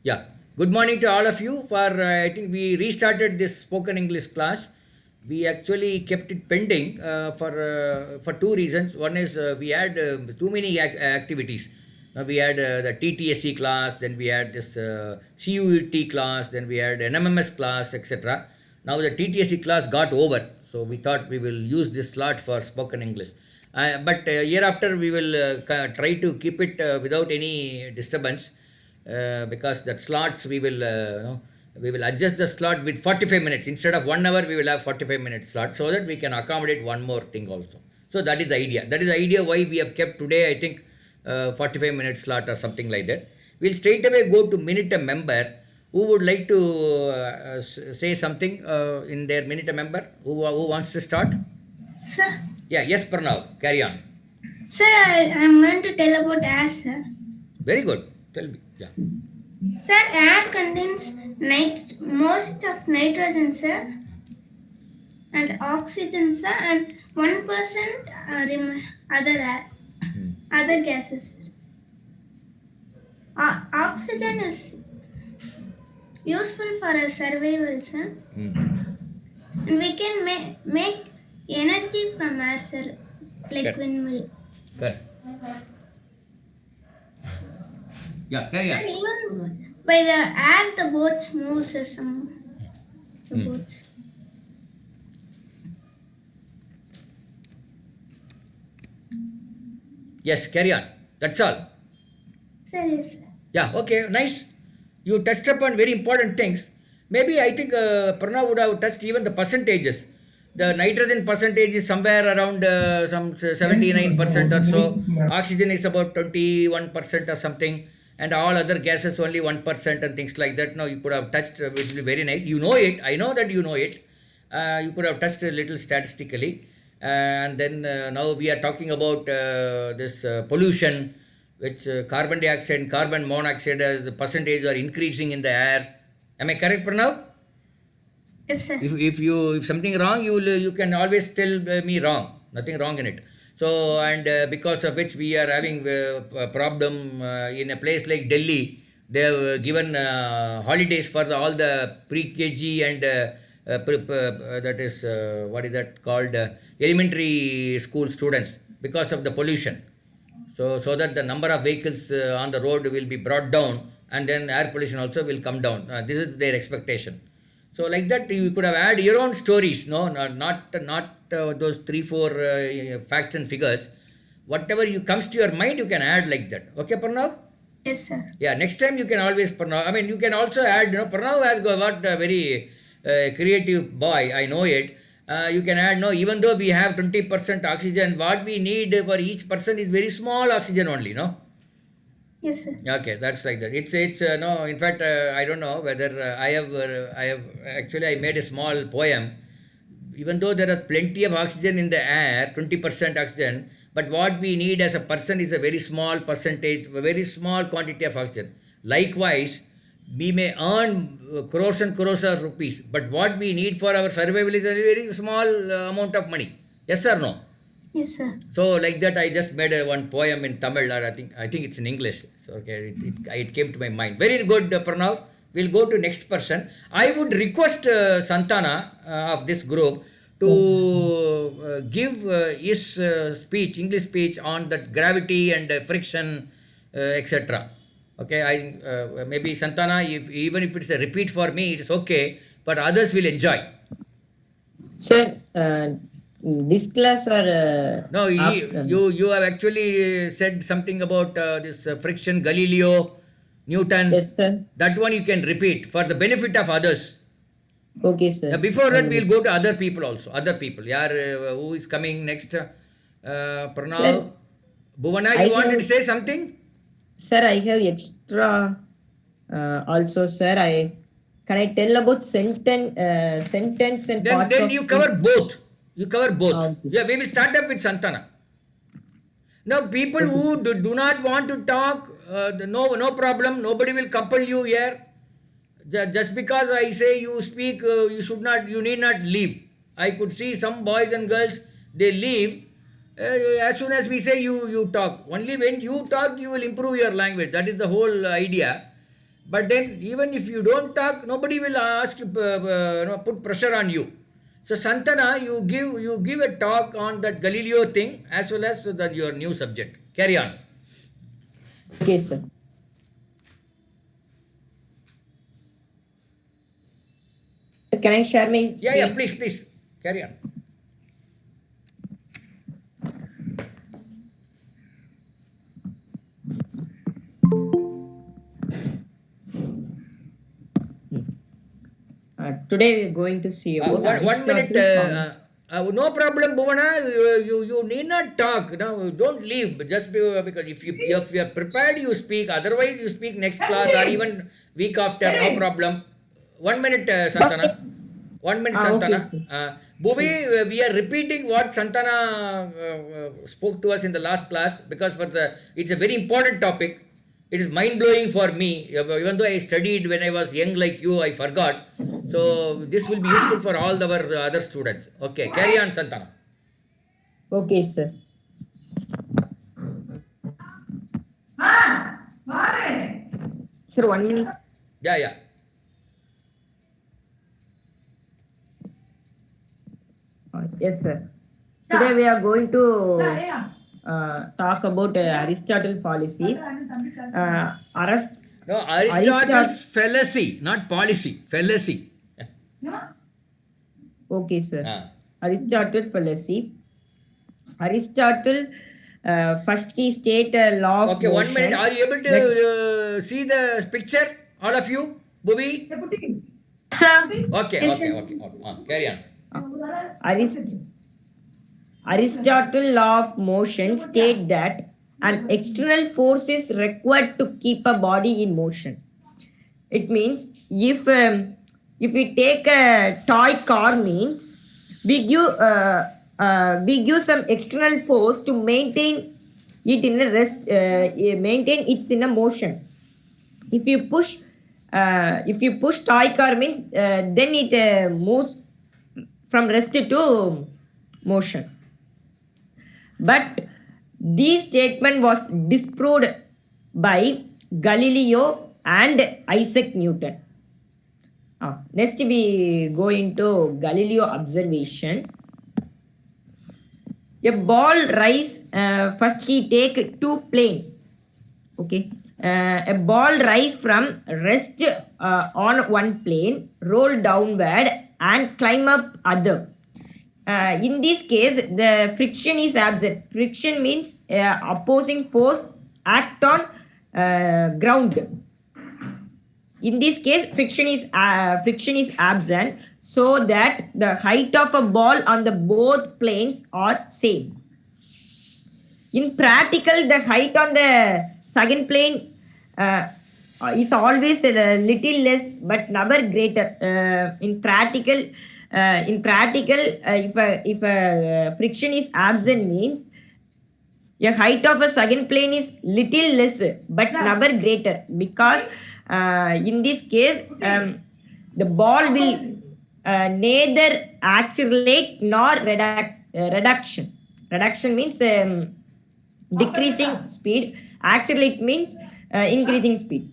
Yeah. Good morning to all of you. I think we restarted this spoken English class. We actually kept it pending for two reasons. One is we had too many activities. We had the TTSC class, then we had this CUET class, then we had NMMS class, etc. Now the TTSC class got over, so we thought we will use this slot for spoken English. But year after we will try to keep it without any disturbance, because that slots we will adjust the slot with 45 minutes instead of 1 hour. We will have 45-minute slot so that we can accommodate one more thing also. So that is the idea. That is the idea why we have kept today, I think, 45-minute slot or something like that. We'll straight away go to minute a member. Who would like to say something in their minute a member? Who wants to start? Sir, Yeah, yes, Pranav, carry on. sir, I'm going to tell about air, sir. Very good. Tell me. Yeah. Sir, air contains most of nitrogen, sir, and oxygen, sir, and 1% other gases. Oxygen is useful for our survival, sir, and we can make energy from air, sir, like Correct. windmill. Correct. Yeah, carry on. And even by the air, the boats move, sir, the boats. Yes, carry on. That's all. Sir, yes, sir. Yeah, okay, nice. You touched upon very important things. Maybe I think Pranav would have touched even the percentages. The nitrogen percentage is somewhere around some 79% or so. Oxygen is about 21% or something. And all other gases only 1% and things like that. Now you could have touched, which will be very nice. You know it. I know that you know it. You could have touched a little statistically. And then now we are talking about this pollution, which carbon dioxide and carbon monoxide as the percentage are increasing in the air. Am I correct, Pranav? Yes, sir. If something wrong, you can always tell me wrong. Nothing wrong in it. So and because of which we are having a problem in a place like Delhi. They have given holidays for all the pre-KG and that is what is that called, elementary school students, because of the pollution. So that the number of vehicles on the road will be brought down, and then air pollution also will come down. This is their expectation. So like that, you could have had your own stories, no, not those 3-4 facts and figures. Whatever you comes to your mind, you can add like that. Okay, Pranav? Yes, sir. Yeah, next time you can always Pranav. I mean, you can also add. Pranav has got a very creative boy. I know it. You can add, no, even though we have 20% oxygen, what we need for each person is very small oxygen only, no? Yes, sir. Okay, that's like that. It's no. In fact, I don't know whether I have actually I made a small poem. Even though there are plenty of oxygen in the air, 20% oxygen, but what we need as a person is a very small percentage, a very small quantity of oxygen. Likewise, we may earn crores and crores of rupees, but what we need for our survival is a very small amount of money. Yes or no? Yes, sir. So like that, I just made one poem in Tamil, or I think it's in English. So okay, it came to my mind. Very good, Pranav. We'll go to next person. I would request Santana of this group to give his speech, English speech on that gravity and friction, etc. Okay, maybe Santana, even if it's a repeat for me, it's okay, but others will enjoy. Sir, this class or No, you have actually said something about this friction, Galileo, Newton. yes, sir. That one you can repeat for the benefit of others. Okay, sir. Before that, we'll go to other people also. Other people. Yeah, who is coming next? Pranav. Sir, Bhuvana, I you wanted to have, say something? sir, I have extra also, sir. Can I tell about sentence and Then, parts then of you cover speech? both. You cover both. Okay, Yeah, sir. we will start up with Santana. Now, people Okay, who sir. do not want to talk, no problem. Nobody will couple you here. Just because I say you speak, you need not leave. I could see some boys and girls, they leave. As soon as we say you talk. Only when you talk, you will improve your language. That is the whole idea. But then, even if you don't talk, nobody will ask you, put pressure on you. So Santana, you give a talk on that Galileo thing as well as your new subject. Carry on. Okay, sir. Can I share my Yeah, screen? please, carry on. Today we're going to see about One minute. Aristotle found. No problem, Bhuvana. You need not talk. No, don't leave. Just because if you are prepared, you speak. Otherwise, you speak next class or even week after. No problem. 1 minute, Okay. Santana. 1 minute, Okay, Santana. sir. Bhuvi, Okay. we are repeating what Santana spoke to us in the last class because it's a very important topic. It is mind blowing for me. Even though I studied when I was young like you, I forgot. So this will be useful for all our other students. Okay, carry on, Santana. Okay, sir. Sir, 1 minute. Yeah. Yes, sir. Today we are going to talk about Aristotle fallacy. No, Aristotle's Aristotle. fallacy, not policy. Fallacy. Okay, sir. Ah. Aristotle fallacy. Aristotle first he state a law of Okay, 1 minute. motion Are you able that. to see the picture? All of you? Bhuvi? Sir. Okay, Yes, okay, sir. okay. Carry on. Arist- Aristotle law of motion state that an external force is required to keep a body in motion. It means if we take a toy car means we give some external force to maintain it in a rest maintain it's in a motion. If you push toy car means then it moves from rest to motion. But this statement was disproved by Galileo and Isaac Newton. Next, we go into Galileo observation. A ball rise, first he take two plane. Okay. A ball rise from rest on one plane, roll downward and climb up other. In this case, the friction is absent. Friction means opposing force act on ground. In this case, friction is absent, so that the height of a ball on the both planes are same. In practical, the height on the second plane is always a little less, but never greater. If a friction is absent means a height of a second plane is little less, but never greater, because in this case the ball will neither accelerate nor reduction. Reduction means decreasing speed. Accelerate means increasing speed.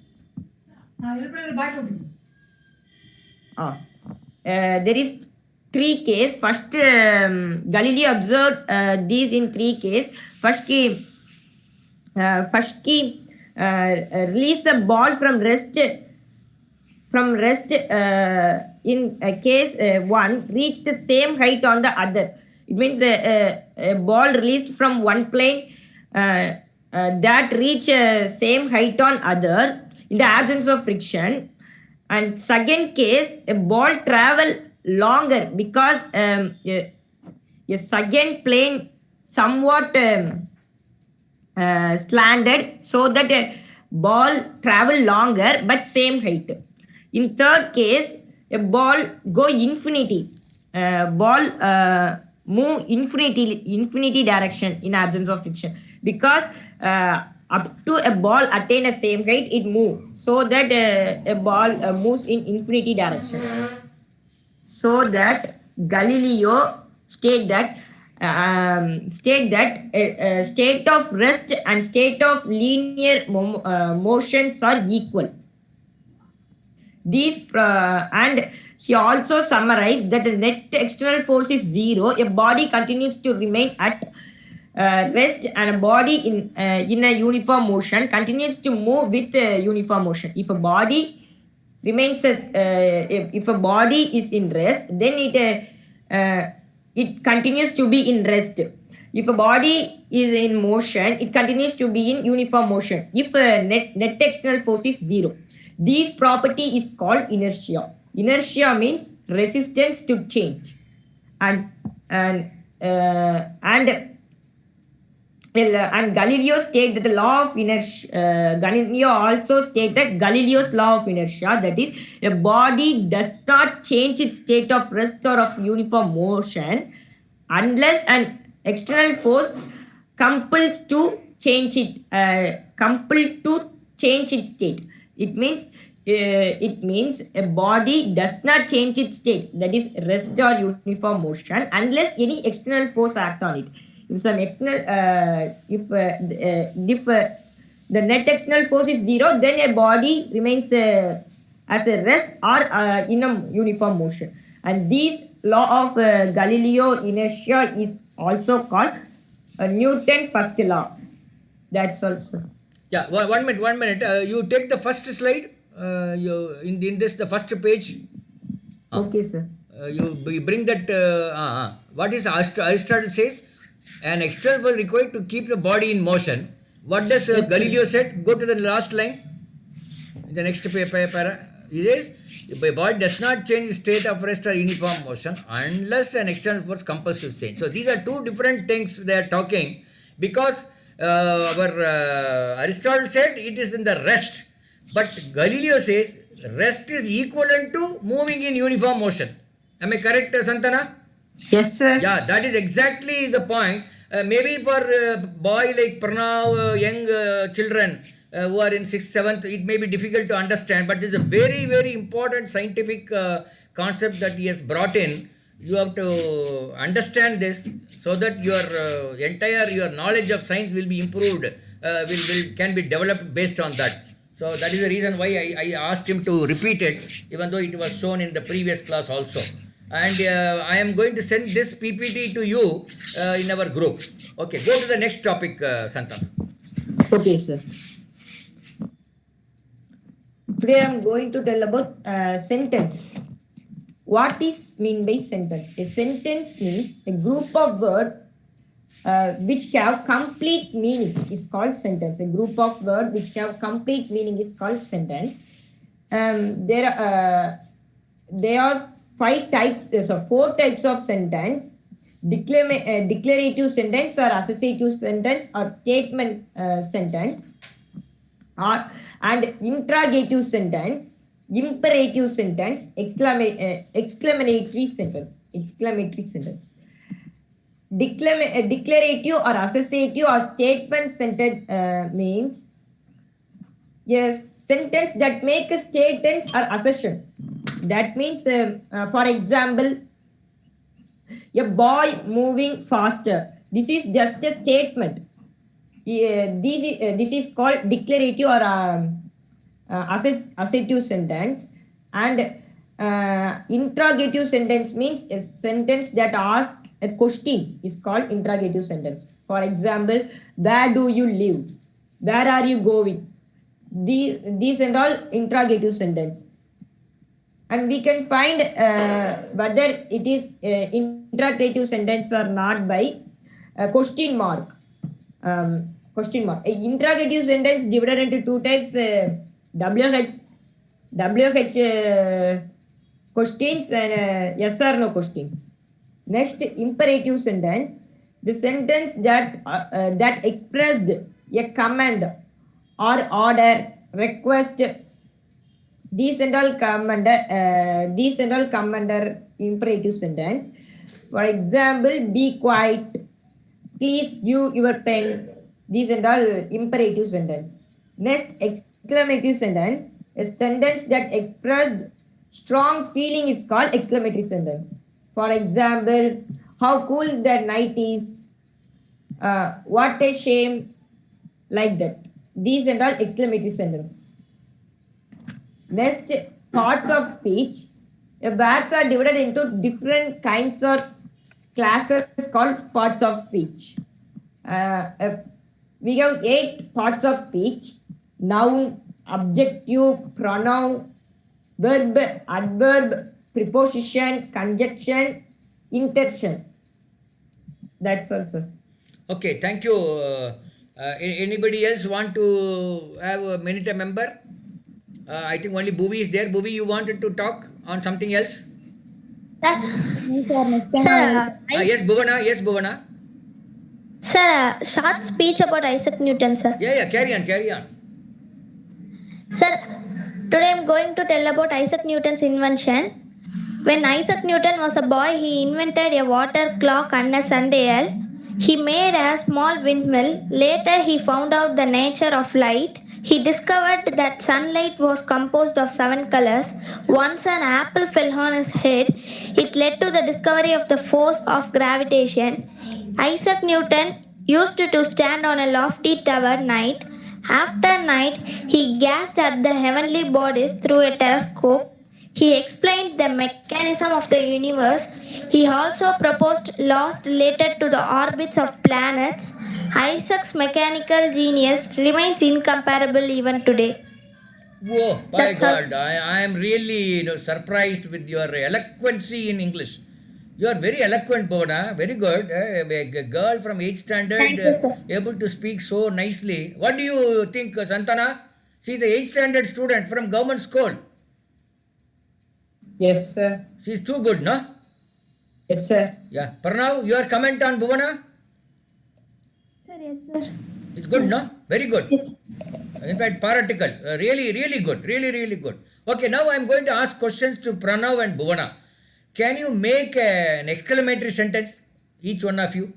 There is three case. First, Galileo observed these in three case. First, release a ball from rest. In case one reach the same height on the other. It means a ball released from one plane that reach same height on other in the absence of friction. And second case, a ball travel longer because a second plane somewhat slanted, so that a ball travel longer but same height. In third case, a ball go infinity. Ball move infinity direction in absence of friction, because up to a ball attain a same height, it move, so that a ball moves in infinity direction. So that Galileo state that state of rest and state of linear motions are equal. And he also summarized that the net external force is zero. A body continues to remain at rest, and a body in a uniform motion continues to move with uniform motion. If a body remains as if a body is in rest, then it continues to be in rest. If a body is in motion, it continues to be in uniform motion if net external force is zero. This property is called inertia. Inertia means resistance to change. And and and and Galileo stated that the law of inertia. Galileo also stated that Galileo's law of inertia, that is, a body does not change its state of rest or of uniform motion unless an external force compels to change it. Compelled to change its state. It means a body does not change its state, that is rest or uniform motion, unless any external force act on it. If some external, if the net external force is zero, then a body remains as a rest or in a uniform motion. And this law of Galileo inertia is also called Newton's first law. That's also. Yeah, one minute. You take the first slide. You in this the first page. Okay, sir. You bring that. What is Aristotle says? An external force required to keep the body in motion. What does Yes, sir. Galileo said? Go to the last line. The next para. He says, the body does not change its state of rest or uniform motion unless an external force compels to change. So these are two different things they are talking, because our Aristotle said it is in the rest, but Galileo says rest is equivalent to moving in uniform motion. Am I correct, Santana? Yes, sir. Yeah, that is exactly the point. Maybe for boy like Pranav, young children who are in 6th, 7th, it may be difficult to understand, but it is a very, very important scientific concept that he has brought in. You have to understand this so that your your knowledge of science will be improved, can be developed based on that. So that is the reason why I asked him to repeat it, even though it was shown in the previous class also. And I am going to send this PPT to you in our group. Okay, go to the next topic, Santana. Okay, sir. Today I am going to tell about sentence. What is mean by sentence? A sentence means a group of words which have complete meaning is called sentence. A group of words which have complete meaning is called sentence. There are four types of sentence: declarative sentence, or associative sentence, or statement sentence, and interrogative sentence, imperative sentence, exclamatory sentence. Declarative or associative or statement sentence means yes, sentence that make a statement or assertion. That means, for example, a boy moving faster. This is just a statement. This is called declarative or assertive sentence. And interrogative sentence means a sentence that asks a question is called interrogative sentence. For example, where do you live? Where are you going? These and all interrogative sentence. And we can find whether it is interrogative sentence or not by question mark. Question mark. Interrogative sentence divided into two types: WH questions and yes or no questions. Next, imperative sentence, the sentence that expressed a command or order, request. These and all come under imperative sentence. For example, be quiet, please give your pen. These and all imperative sentence. Next, exclamative sentence, a sentence that expressed strong feeling is called exclamatory sentence. For example, how cool the night is, what a shame, like that. These and all exclamatory sentence. Next, parts of speech. Words are divided into different kinds or classes called parts of speech. We have 8 parts of speech: noun, adjective, pronoun, verb, adverb, preposition, conjunction, interjection. That's also. Okay, thank you. Anybody else want to have a minute a member? I think only Bhuvi is there. Bhuvi, you wanted to talk on something else? Sir, No, sir. Next time sir, I will. Yes, Bhuvana. Yes, Bhuvana. sir, short speech about Isaac Newton, sir. Yeah, yeah. Carry on, carry on. Sir, today I'm going to tell about Isaac Newton's invention. When Isaac Newton was a boy, he invented a water clock and a sundial. He made a small windmill. Later, he found out the nature of light. He discovered that sunlight was composed of 7 colors. Once an apple fell on his head, it led to the discovery of the force of gravitation. Isaac Newton used to stand on a lofty tower night after night. He gazed at the heavenly bodies through a telescope. He explained the mechanism of the universe. He also proposed laws related to the orbits of planets. Isaac's mechanical genius remains incomparable even today. Whoa, by That's all. God, I am really surprised with your eloquency in English. You are very eloquent, Bhuvana. Very good. A girl from 8th standard Thank you, sir. able to speak so nicely. What do you think, Santana? She is a 8th standard student from government school. Yes, sir. She is too good, no? Yes, sir. Yeah. Pranav, your comment on Bhuvana? Sir, yes, sir. It's good, no? Very good. Yes. In fact, particle. Really, really good. Really, really good. Okay, now I am going to ask questions to Pranav and Bhuvana. Can you make an exclamatory sentence, each one of you?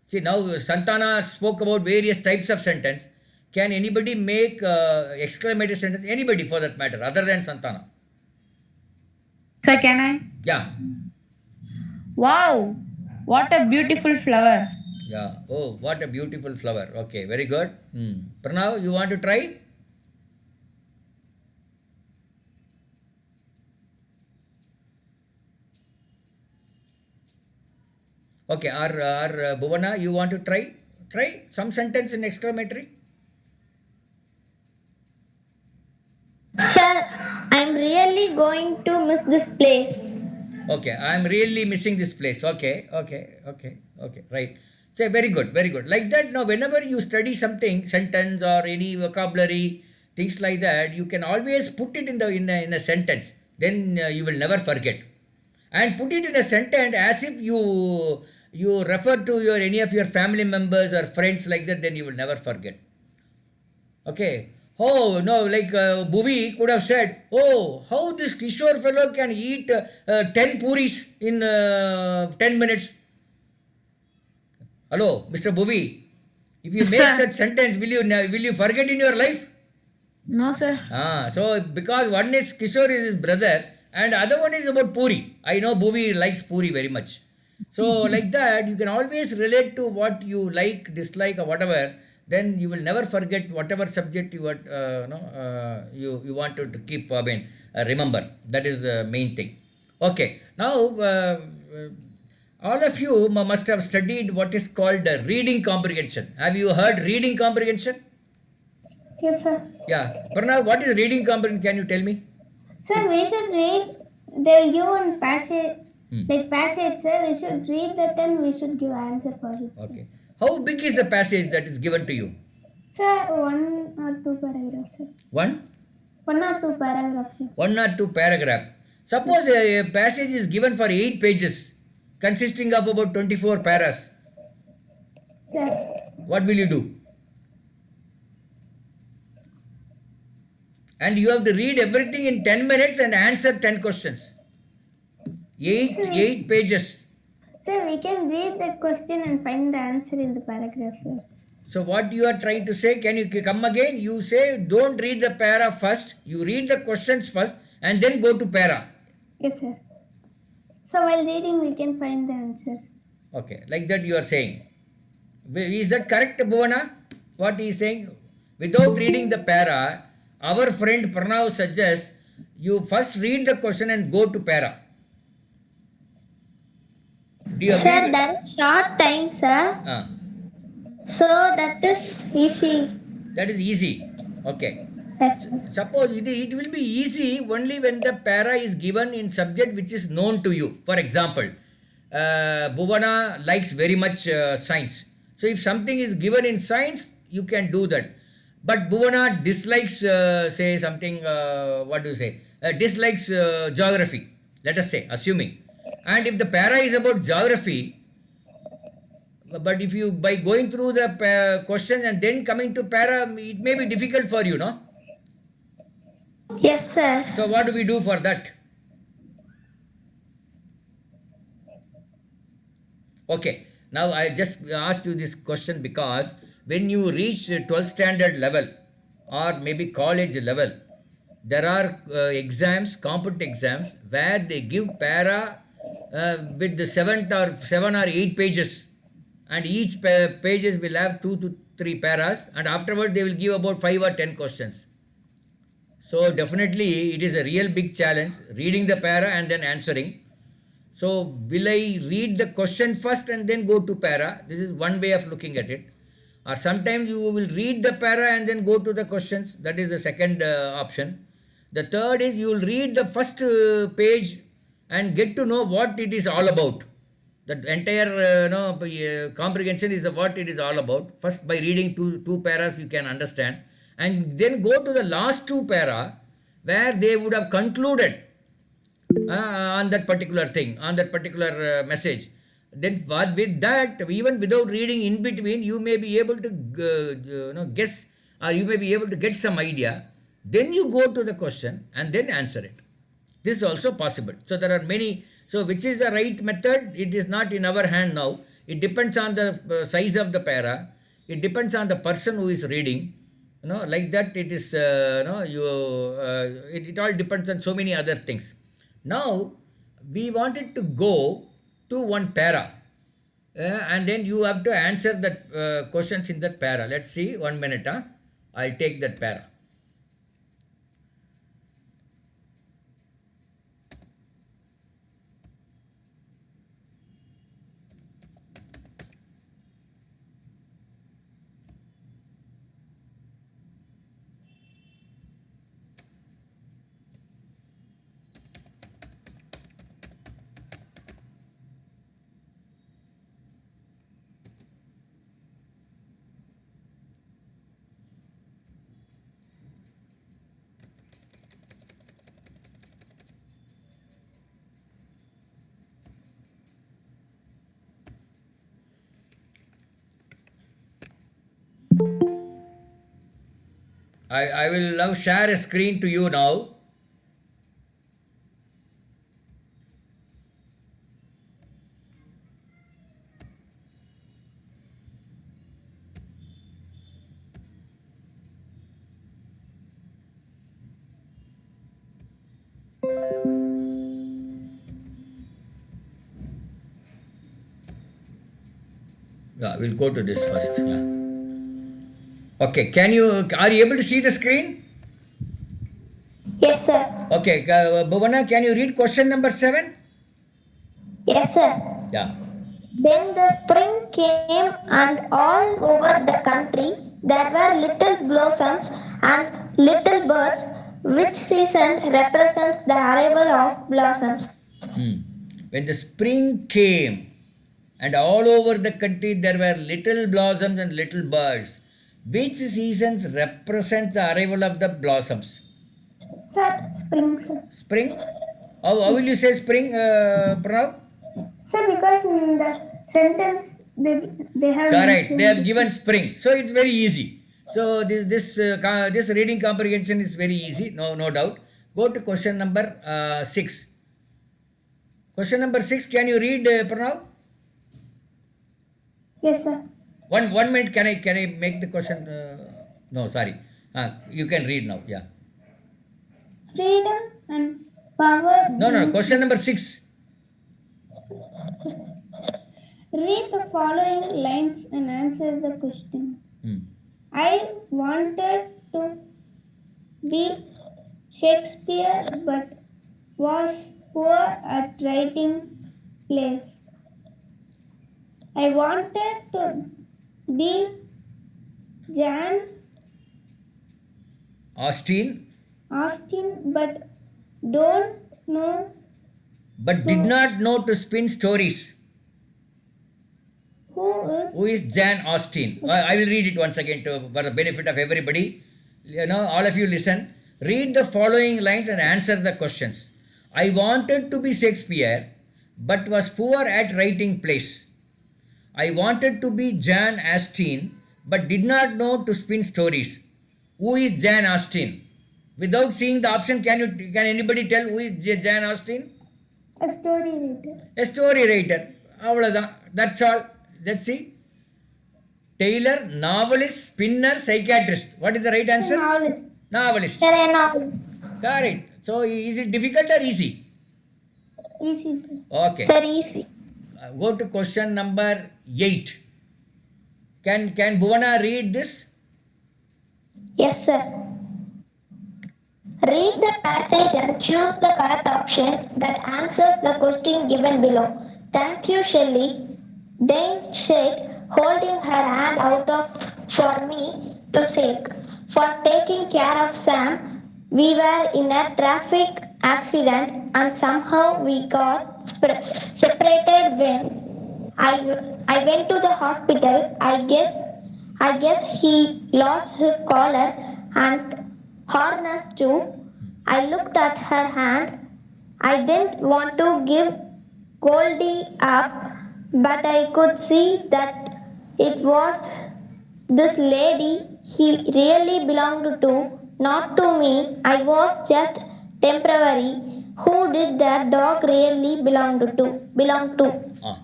See, now Santana spoke about various types of sentence. Can anybody make exclamatory sentence? Anybody for that matter, other than Santana? Sir, can I? Yeah. Wow, what a beautiful flower. Yeah. Oh, what a beautiful flower. Okay, very good. Pranav, you want to try? Okay, or Bhuvana, you want to try? Try some sentence in exclamatory? Sir, I'm really going to miss this place. Okay, I am really missing this place. Okay, right. So very good, very good. Like that, now whenever you study something, sentence or any vocabulary, things like that, you can always put it in a sentence. Then you will never forget. And put it in a sentence as if you refer to your any of your family members or friends like that. Then you will never forget. Okay. Oh, no, like Bhuvi could have said, oh, how this Kishore fellow can eat 10 puris in 10 minutes. Hello, Mr. Bhuvi. If you make Sir. such sentence, will you forget in your life? No, sir. So because one is Kishore is his brother and other one is about Puri. I know Bhuvi likes Puri very much. So like that, you can always relate to what you like, dislike or whatever. Then you will never forget whatever subject you want, you wanted to keep, remember. That is the main thing. Okay, now all of you must have studied what is called reading comprehension. Have you heard reading comprehension? Yes, sir. Yeah. Pranav, what is reading comprehension? Can you tell me? Sir, we should read. They'll give one passage, Hmm. like passage, sir. We should read that and we should give answer for it. Okay. How big is the passage that is given to you? Sir, 1 or 2 paragraphs, sir. One? 1 or 2 paragraphs, sir. 1 or 2 paragraph. Suppose a passage is given for 8 pages, consisting of about 24 paras. Sir, What will you do? And you have to read everything in 10 minutes and answer 10 questions. 8 pages. sir, we can read the question and find the answer in the paragraph, sir. So what you are trying to say, can you come again? You say don't read the para first. You read the questions first and then go to para. Yes, sir. So while reading, we can find the answers. Okay, like that you are saying. Is that correct, Bhuvana? What he is saying? Without reading the para, our friend Pranav suggests you first read the question and go to para. Do you agree Sir, with? there is short time, sir. Uh, So that is easy. that is easy. Okay. Yes, sir. Suppose it will be easy only when the para is given in subject which is known to you. For example, Bhuvana likes very much science. So if something is given in science, you can do that. But Bhuvana dislikes, say something, what do you say, dislikes geography, let us say, assuming. And if the para is about geography, but if you, by going through the questions and then coming to para, it may be difficult for you, no? Yes, sir. So what do we do for that? Okay, now I just asked you this question because when you reach 12th standard level or maybe college level, there are exams, competitive exams, where they give para with the 7 or 8 pages, and each pages will have 2 to 3 paras, and afterwards they will give about 5 or 10 questions. So definitely it is a real big challenge reading the para and then answering. So will I read the question first and then go to para? This is one way of looking at it. Or sometimes you will read the para and then go to the questions. That is the second option. The third is you will read the first page and get to know what it is all about. The entire comprehension is what it is all about. First, by reading two paras, you can understand, and then go to the last 2 para where they would have concluded on that particular thing, on that particular message. Then with that, even without reading in between, you may be able to guess, or you may be able to get some idea. Then you go to the question and then answer it. This is also possible. So there are many. So which is the right method? It is not in our hand now. It depends on the size of the para. It depends on the person who is reading. Like that. It is it all depends on so many other things. Now we wanted to go to one para, and then you have to answer that questions in that para. Let's see. 1 minute. I'll take that para. I will now share a screen to you now. Yeah, we'll go to this first. Yeah. Okay, are you able to see the screen? Yes, sir. Okay, Bhavana, can you read question number 7? Yes, sir. Yeah. Then the spring came, and all over the country there were little blossoms and little birds, which season represents the arrival of blossoms. Hmm. When the spring came, and all over the country there were little blossoms and little birds, which seasons represent the arrival of the blossoms? Sir, spring, sir. Spring? How will you say spring, Pranav? Sir, because in the sentence they have Correct. They have given spring, so it's very easy. So this reading comprehension is very easy, no doubt. Go to question number 6. Question number 6. Can you read, Pranav? Yes, sir. 1 minute. Can I make the question? No, sorry. You can read now. Yeah. Freedom and power. No. Question number 6. Read the following lines and answer the question. Hmm. I wanted to be Shakespeare but was poor at writing plays. I wanted to be Jan Austin, Austin but don't know but did who, not know to spin stories. Who who is Jan Austen? I will read it once again for the benefit of everybody. All of you listen. Read the following lines and answer the questions. I wanted to be Shakespeare, but was poor at writing plays. I wanted to be Jan Austen, but did not know to spin stories. Who is Jan Austen? Without seeing the option, can anybody tell who is Jan Austen? a story writer. A story writer. அவ்வளோதான். That's all. Let's see. Tailor, novelist, spinner, psychiatrist. What is the right answer? Novelist. Novelist. Sir, a novelist. Correct. So is it difficult or easy? Easy, sir. Okay. Sir, easy. Go to question number 8. Can Bhuvana read this? Yes, sir. Read the passage and choose the correct option that answers the question given below. Thank you, Shelley. Dane said, holding her hand out of for me to shake. For taking care of Sam, we were in a traffic accident and somehow we got separated when I went to the hospital. I guess he lost his collar and harness too. I looked at her hand. I didn't want to give Goldie up, but I could see that it was this lady he really belonged to, not to me. I was just temporary. Who did that dog really belong to? Ah.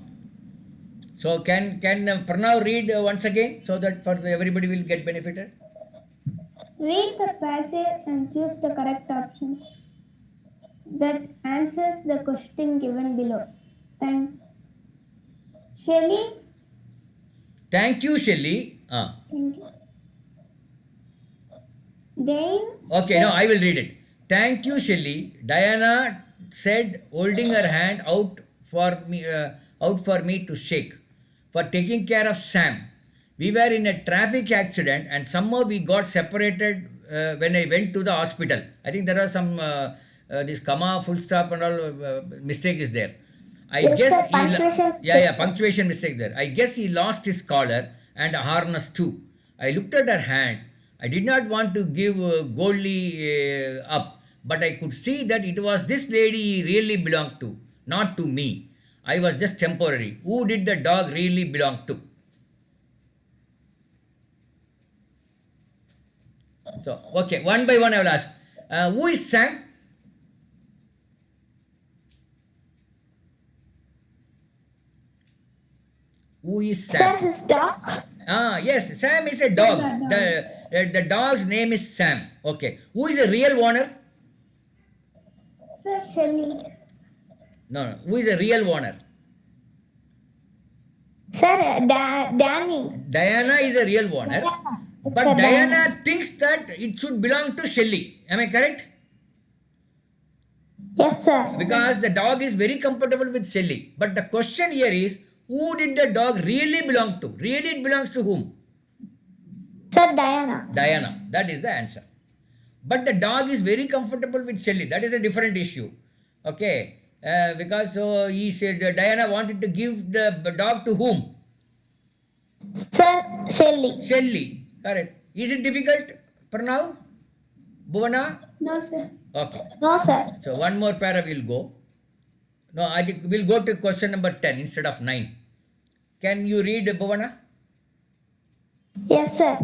So can Pranav read once again so that for everybody will get benefited? Read the passage and choose the correct options that answers the question given below. Thank Shelley. Thank you, Shelley. Ah. Thank you. Dane. Okay, no, I will read it. Thank you, Shelley. Diana said, holding her hand out for me to shake. For taking care of Sam. We were in a traffic accident and somehow we got separated when I went to the hospital. I think there are some this comma, full stop, and all mistake is there. I Yes, guess sir, punctuation mistake, sir. punctuation mistake there. I guess he lost his collar and a harness too. I looked at her hand. I did not want to give Goldie up, but I could see that it was this lady he really belonged to, not to me. I was just temporary. Who did the dog really belong to? So, okay, one by one I will ask. Who is Sam? Who is Sam? Sir, his dog. Ah, yes, Sam is a dog. The dog's name is Sam. Okay. Who is the real owner? Sir, Shelley. No. Who is the real owner? Sir, Danny. Diana is the real owner. But Sir, Diana thinks that it should belong to Shelley. Am I correct? Yes, sir. Because the dog is very comfortable with Shelley. But the question here is, who did the dog really belong to? Really it belongs to whom? Sir, Diana. Diana. That is the answer. But the dog is very comfortable with Shelley. That is a different issue. Okay. Because he said Diana wanted to give the dog to whom? Sir, Shelley. Shelley. Correct. Is it difficult for now? Bhuvana? No, sir. Okay. No, sir. So one more para will go. No, I think we'll go to question number 10 instead of 9. Can you read, Bhuvana? Yes, sir.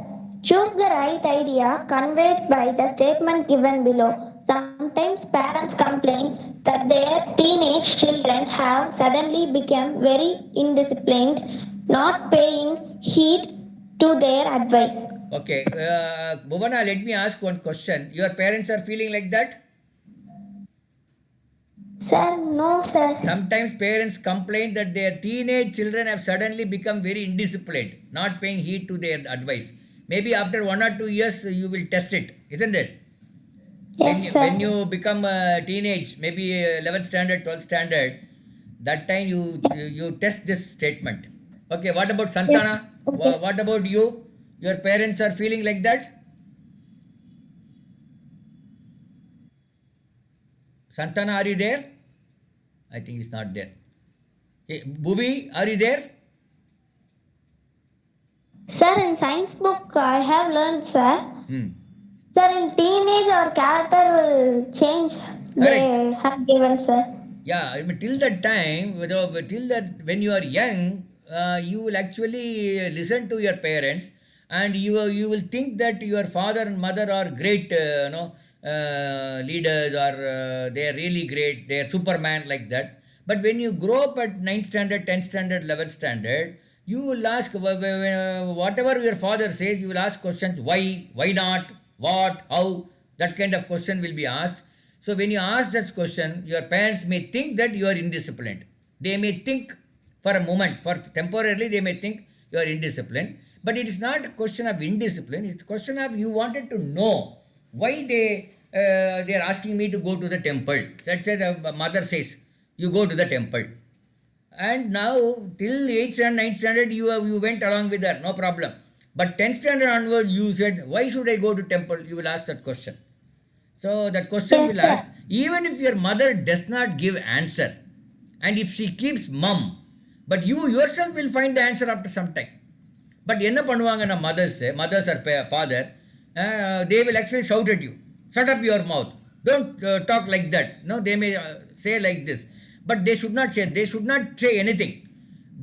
Choose the right idea conveyed by the statement given below. Sometimes parents complain that their teenage children have suddenly become very indisciplined, not paying heed to their advice. Okay. Bhuvana, let me ask one question. Your parents are feeling like that? Sir, no, sir. Sometimes parents complain that their teenage children have suddenly become very indisciplined, not paying heed to their advice. Maybe after 1 or 2 years you will test it, isn't it? When Yes, you, sir. when you become a teenage, maybe 11th standard, 12th standard, that time you test this statement. Okay, what about Yes. Santana? Okay. What about you? Your parents are feeling like that? Santana, are you there? I think he's not there. Hey, Bhuvi, are you there? Sir, in science book, I have learned, sir. Hmm. Sir, in teenage, our character will change. Correct. They have given, sir. Yeah, I mean, till that time, till that when you are young, you will actually listen to your parents, and you will think that your father and mother are great, leaders, or they are really great, they are Superman like that. But when you grow up at ninth standard, 10th standard, 11th standard, you will ask whatever your father says, you will ask questions: why not, what, how, that kind of question will be asked. So when you ask this question, your parents may think that you are indisciplined. They may think for a moment, for temporarily, they may think you are indisciplined. But it is not a question of indiscipline. It's a question of you wanted to know why they are asking me to go to the temple. Let's say the mother says you go to the temple, and now till 8th and 9th standard you went along with that, no problem. But 10th standard onward, you said, why should I go to temple? You will ask that question. So that question Yes, will sir. ask, even if your mother does not give answer, and if she keeps mum, but you yourself will find the answer after some time. But என்ன பண்ணுவாங்கன்னா mothers or father, they will actually shout at you, shut up your mouth, don't talk like that. No, they may say like this, but they should not say anything,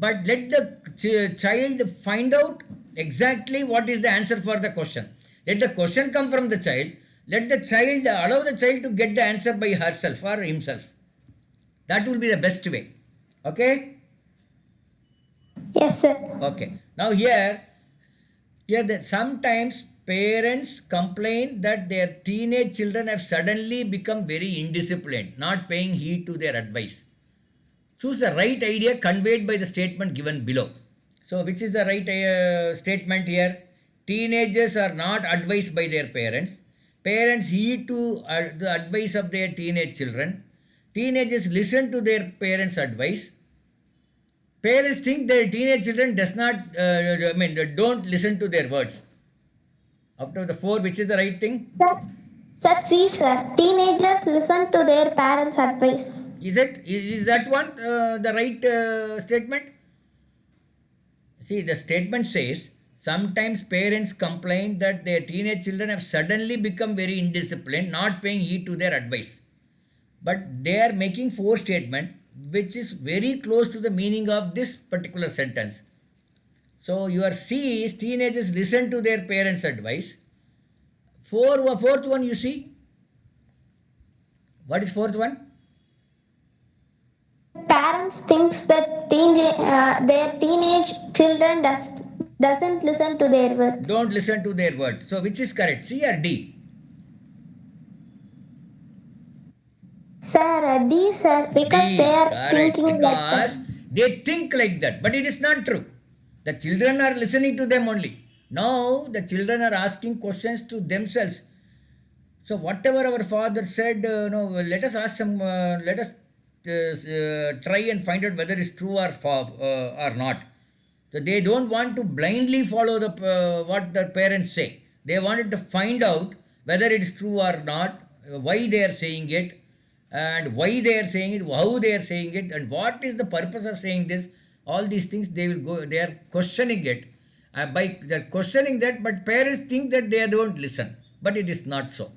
but let the child find out exactly what is the answer for the question. Let the question come from the child. Let the child allow the child to get the answer by herself or himself. That will be the best way. Okay. Yes, sir. Okay, now here that sometimes parents complain that their teenage children have suddenly become very indisciplined, not paying heed to their advice. Choose the right idea conveyed by the statement given below. So, which is the right statement here? Teenagers are not advised by their parents. Parents heed to the advice of their teenage children. Teenagers listen to their parents' advice. Parents think their teenage children does not, don't listen to their words. After the four, which is the right thing? Sir, sir, see, sir. Teenagers listen to their parents' advice. Is that one the right statement? See, the statement says sometimes parents complain that their teenage children have suddenly become very indisciplined, not paying heed to their advice. But they are making four statement which is very close to the meaning of this particular sentence. So your C is teenagers listen to their parents' advice. Fourth one you see. What is fourth one? Parents thinks that their teenage children doesn't listen to their words. Don't listen to their words. So which is correct? C or D? Sir, D, sir, because they D, are correct. thinking like that. Because they think like that, but it is not true. The children are listening to them only. Now the children are asking questions to themselves. So whatever our father said, no, let us ask some. Let us try and find out whether it's true or not. So they don't want to blindly follow the what the parents say. They wanted to find out whether it is true or not, why they are saying it, and why they are saying it, how they are saying it, and what is the purpose of saying this. All these things they will go. They are questioning it. By they're questioning that, but parents think that they don't listen, but it is not so.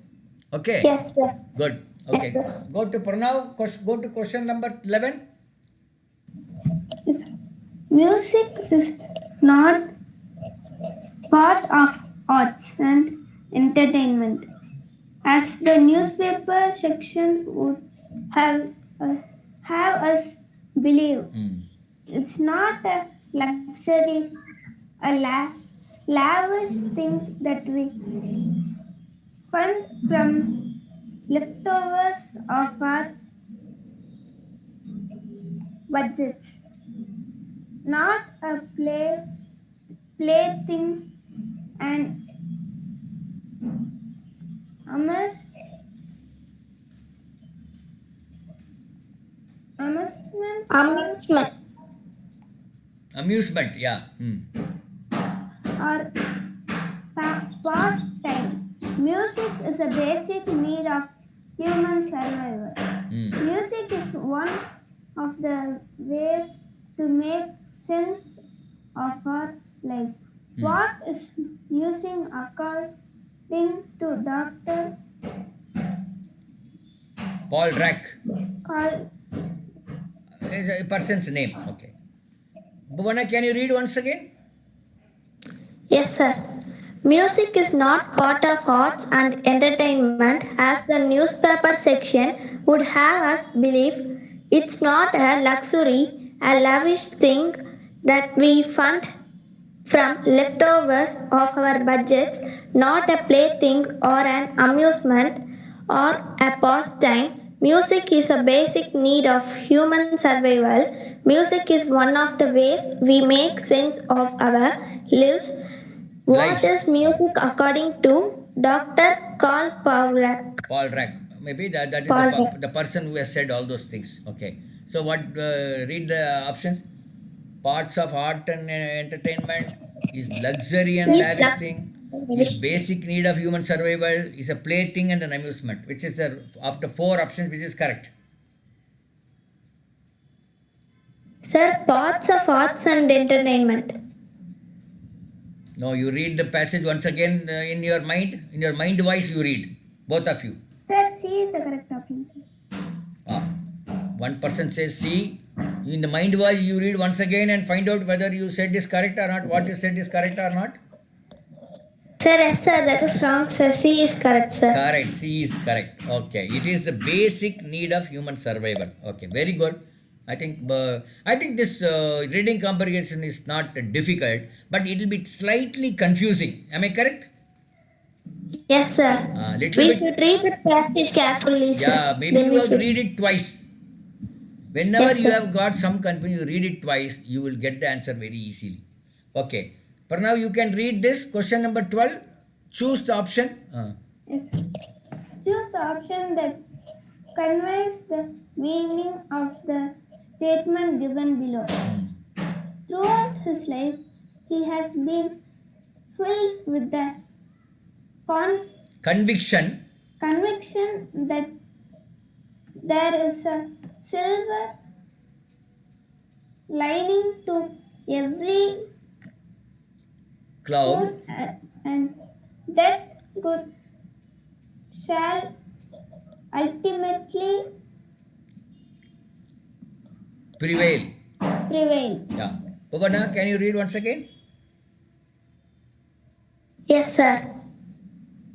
Okay, Yes, sir. good. Yes, Okay, sir. go to Pranav. Go to question number 11. Music is not part of arts and entertainment, as the newspaper section would have have us believe. Hmm. It's not a luxury, a lavish thing that we fund from leftovers of our budgets, not a plaything and amuse amusements Amusement. Amusement, yeah. or pastime. Music is a basic need of human survival. Music is one of the ways to make sense of our lives. What is using according to Dr. Paul Rack Call is a person's name. Okay. Bhuvana, can you read once again? Yes, sir. Music is not part of arts and entertainment as the newspaper section would have us believe. It's not a luxury, a lavish thing that we fund from leftovers of our budgets, not a plaything or an amusement or a pastime. Music is a basic need of human survival. Music is one of the ways we make sense of our lives. What Life. is music according to Dr. Karl Pavlak? Paul Rack. Maybe that is Pavlak. the person who has said all those things. Okay. So what? Read the options. Parts of art and entertainment is luxury and Is lavish thing. Is basic need of human survival. Is a plaything and an amusement. Which is the after four options, which is correct. Sir, parts of arts and entertainment. No, you read the passage once again in your mind. In your mind voice, you read. Both of you. Sir, C is the correct option. Sir. Ah, one person says C. In the mind voice, you read once again and find out whether you said is correct or not. What you said is correct or not. Sir, yes, sir, that is wrong, sir. C is correct, sir. Correct. C is correct. Okay. It is the basic need of human survival. Okay. Very good. I think this reading comprehension is not difficult, but it will be slightly confusing. Am I correct? Yes, sir. Little We bit. should read the passage carefully, sir. Yeah. Maybe Then you we have to should. read it twice. Whenever Yes, you sir. have got some confusion, you read it twice, you will get the answer very easily. Okay. For now, you can read this. Question number 12. Choose the option. Yes. Choose the option that conveys the meaning of the statement given below. Throughout his life, he has been filled with the Conviction. conviction that there is a silver lining to every Cloud. good and that good shall ultimately Prevail. prevail. Yeah. Bhavana, can you read once again? Yes, sir.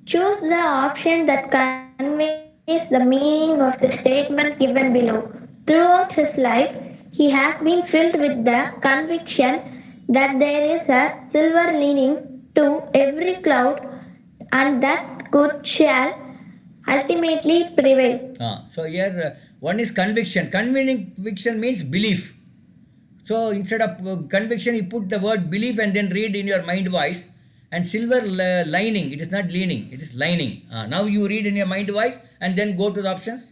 Choose the option that conveys the meaning of the statement given below. Throughout his life, he has been filled with the conviction that there is a silver lining to every cloud and that good shall ultimately prevail. So here one is conviction. Conviction means belief. So instead of conviction, you put the word belief and then read in your mind voice. And silver lining, it is not leaning, it is lining. Now you read in your mind voice and then go to the options.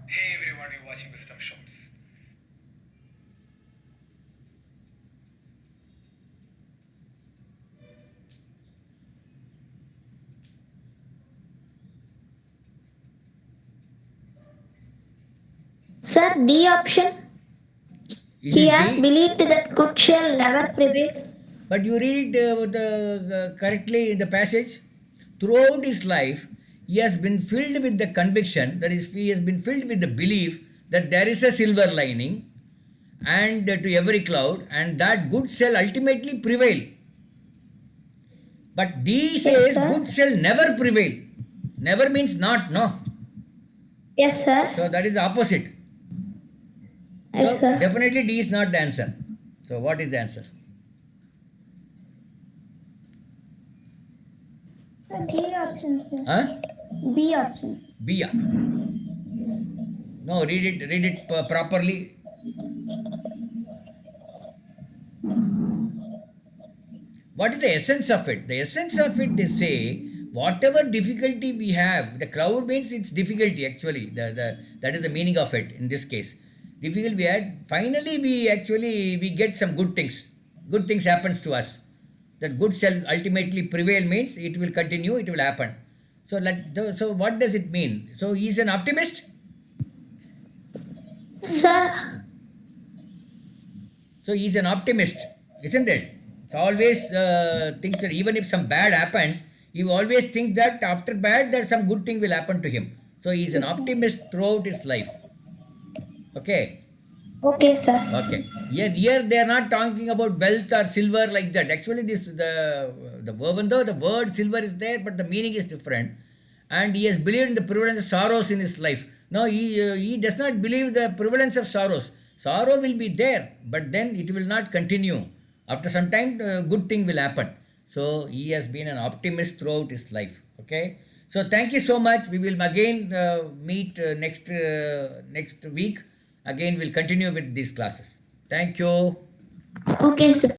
Hey everyone, you're watching Wisdom Shorts. Sir, D option. Is He it has D? believed that good shall never prevail. But you read it correctly in the passage. Throughout his life, he has been filled with the conviction, that is, he has been filled with the belief that there is a silver lining and to every cloud, and that good shall ultimately prevail. But D Yes, says sir. good shall never prevail. Never means not, no. Yes, sir. So that is the opposite. Yes, So sir. definitely D is not the answer. So what is the answer? The B option, sir. Huh? B option. B. Yeah. No, read it properly. What is the essence of it? The essence of it, they say, whatever difficulty we have, the cloud means it's difficulty actually. That is the meaning of it in this case. Difficulty we had, finally we get some good things. Good things happens to us. That good shall ultimately prevail means it will continue, it will happen. So what does it mean? So he is an optimist? Sir, So he's an optimist, isn't it? So always thinks that even if some bad happens, he always thinks that after bad, that some good thing will happen to him. So he's an optimist throughout his life. Okay. okay, sir. Okay. Here they are not talking about wealth or silver like that. Actually, even though the word silver is there, but the meaning is different. And he has believed in the prevalence of sorrows in his life. No, he does not believe the prevalence of sorrows. Sorrow will be there, but then it will not continue. After some time, good thing will happen. So he has been an optimist throughout his life. Okay. So thank you so much. We will again meet next week. Again, we'll continue with these classes. Thank you. Okay, sir.